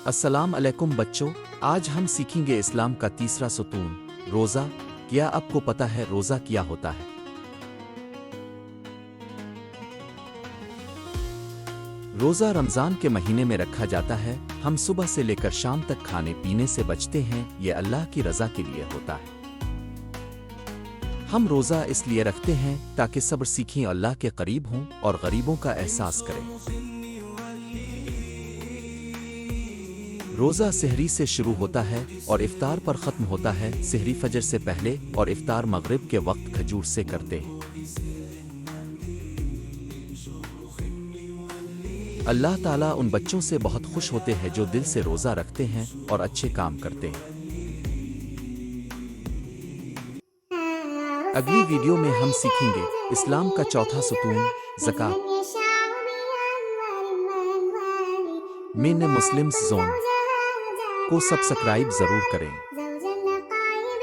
السلام علیکم بچوں، آج ہم سیکھیں گے اسلام کا تیسرا ستون روزہ۔ کیا آپ کو پتہ ہے روزہ کیا ہوتا ہے؟ روزہ رمضان کے مہینے میں رکھا جاتا ہے۔ ہم صبح سے لے کر شام تک کھانے پینے سے بچتے ہیں، یہ اللہ کی رضا کے لیے ہوتا ہے۔ ہم روزہ اس لیے رکھتے ہیں تاکہ صبر سیکھیں، اللہ کے قریب ہوں اور غریبوں کا احساس کریں۔ روزہ سحری سے شروع ہوتا ہے اور افطار پر ختم ہوتا ہے۔ سحری فجر سے پہلے اور افطار مغرب کے وقت کھجور سے کرتے ہیں۔ اللہ تعالیٰ ان بچوں سے بہت خوش ہوتے ہیں جو دل سے روزہ رکھتے ہیں اور اچھے کام کرتے ہیں۔ اگلی ویڈیو میں ہم سیکھیں گے اسلام کا چوتھا ستون زکوٰۃ۔ میں نے مسلمز زون کو سبسکرائب ضرور کریں۔